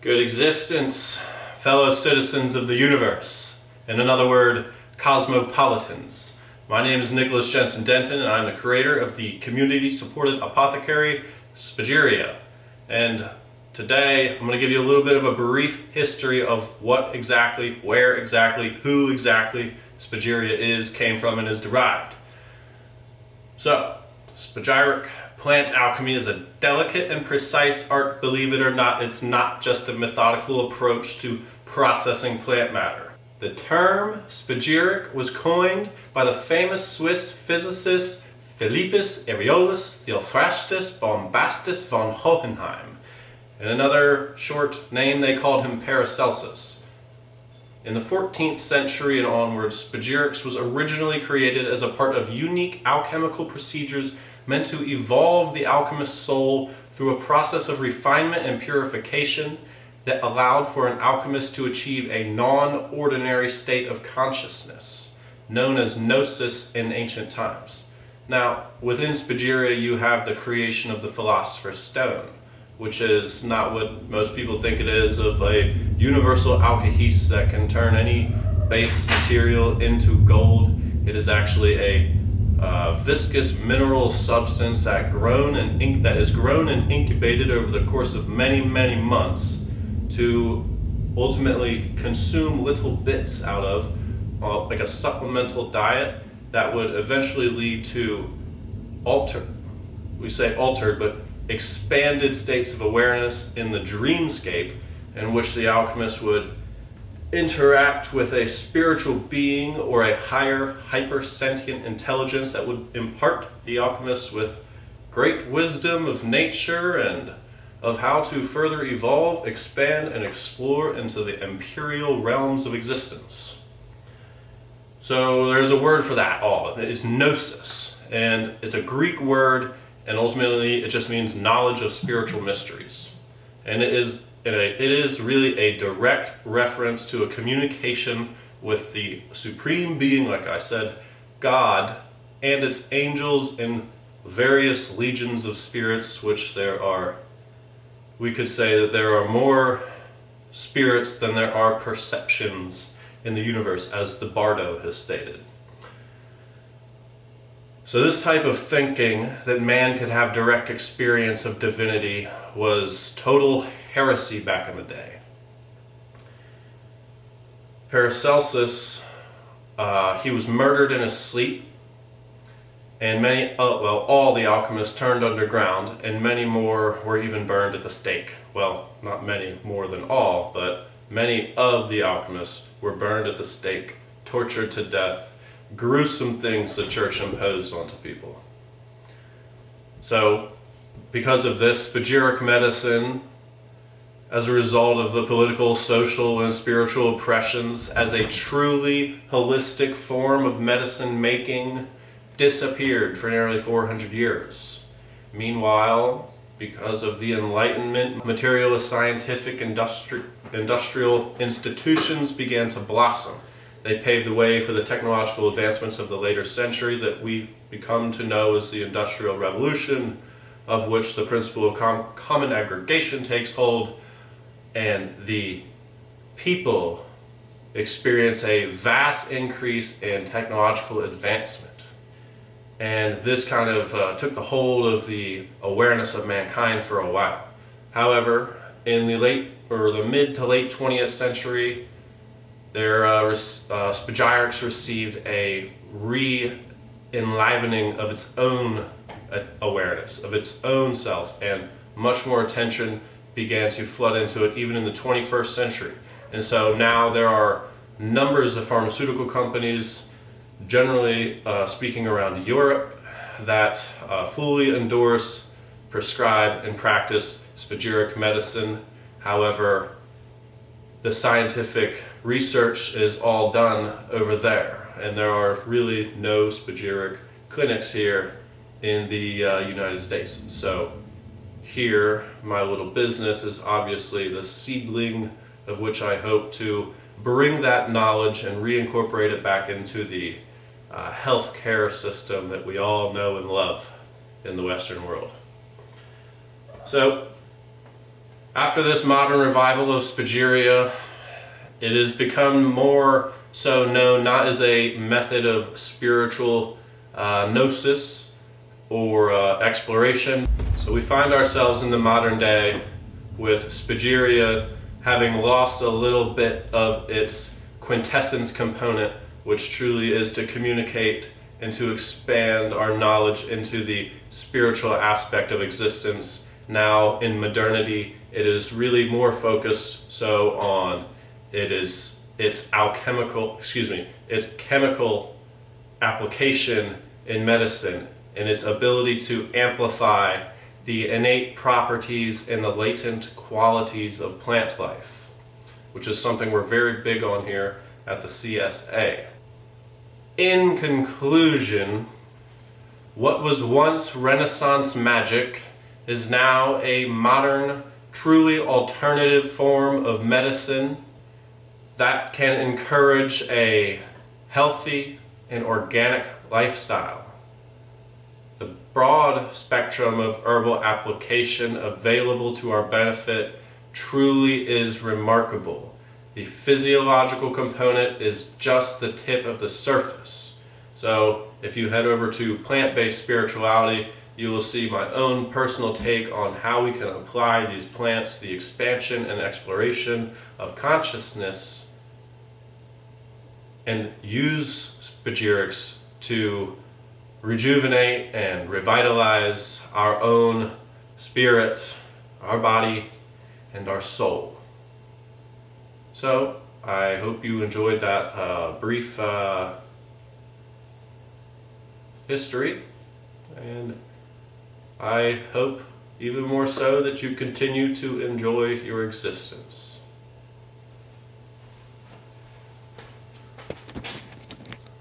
Good existence, fellow citizens of the universe. In another word, cosmopolitans. My name is Nicholas Jensen Denton, and I'm the creator of the community-supported apothecary Spagyria. And today, I'm going to give you a little bit of a brief history of what exactly, where exactly, who exactly Spagyria is, came from, and is derived. So, spagyric plant alchemy is a delicate and precise art. Believe it or not, it's not just a methodical approach to processing plant matter. The term spagyric was coined by the famous Swiss physicist Philippus Areolus Theophrastus Bombastus von Hohenheim. In another short name, they called him Paracelsus. In the 14th century and onwards, spagyrics was originally created as a part of unique alchemical procedures meant to evolve the alchemist's soul through a process of refinement and purification that allowed for an alchemist to achieve a non-ordinary state of consciousness, known as gnosis in ancient times. Now, within Spagyria, you have the creation of the Philosophers Stone, which is not what most people think it is, of a universal alkahest that can turn any base material into gold. It is actually a viscous mineral substance that is grown and incubated over the course of many months to ultimately consume little bits out of, like a supplemental diet that would eventually lead to altered, but expanded states of awareness in the dreamscape, in which the alchemist would interact with a spiritual being or a higher hypersentient intelligence that would impart the alchemist with great wisdom of nature and of how to further evolve, expand, and explore into the imperial realms of existence. So there's a word for that all. It is gnosis, and it's a Greek word, and ultimately it just means knowledge of spiritual mysteries. And it is really a direct reference to a communication with the supreme being, like I said, God, and its angels and various legions of spirits, which we could say that there are more spirits than there are perceptions in the universe, as the Bardo has stated. So this type of thinking that man could have direct experience of divinity was total heresy back in the day. Paracelsus, he was murdered in his sleep, and all the alchemists turned underground, and many more were even burned at the stake. Well, not many more than all, but many of the alchemists were burned at the stake, tortured to death, gruesome things the church imposed onto people. So, because of this, spagyric medicine, as a result of the political, social, and spiritual oppressions, as a truly holistic form of medicine making, disappeared for nearly 400 years. Meanwhile, because of the Enlightenment, materialist, scientific, industrial institutions began to blossom. They paved the way for the technological advancements of the later century that we become to know as the Industrial Revolution, of which the principle of common aggregation takes hold, and the people experience a vast increase in technological advancement. And this kind of took the hold of the awareness of mankind for a while. However, in the mid to late 20th century, spagyrics received a re-enlivening of its own awareness, of its own self, and much more attention began to flood into it even in the 21st century. And so now there are numbers of pharmaceutical companies, generally speaking around Europe, that fully endorse, prescribe, and practice spagyric medicine. However, the scientific research is all done over there, and there are really no spagyric clinics here in the United States. So here, my little business is obviously the seedling of which I hope to bring that knowledge and reincorporate it back into the healthcare system that we all know and love in the Western world. So After this modern revival of Spagyria, it has become more so known not as a method of spiritual gnosis or exploration. So we find ourselves in the modern day with Spagyria having lost a little bit of its quintessence component, which truly is to communicate and to expand our knowledge into the spiritual aspect of existence. Now in modernity, it is really more focused on its chemical application in medicine and its ability to amplify the innate properties and the latent qualities of plant life, which is something we're very big on here at the CSA. In conclusion, what was once Renaissance magic is now a modern, truly alternative form of medicine that can encourage a healthy and organic lifestyle. The broad spectrum of herbal application available to our benefit truly is remarkable. The physiological component is just the tip of the surface. So if you head over to plant-based spirituality, you will see my own personal take on how we can apply these plants to the expansion and exploration of consciousness and use spagyrics to rejuvenate and revitalize our own spirit, our body, and our soul. So I hope you enjoyed that brief history, and I hope even more so that you continue to enjoy your existence.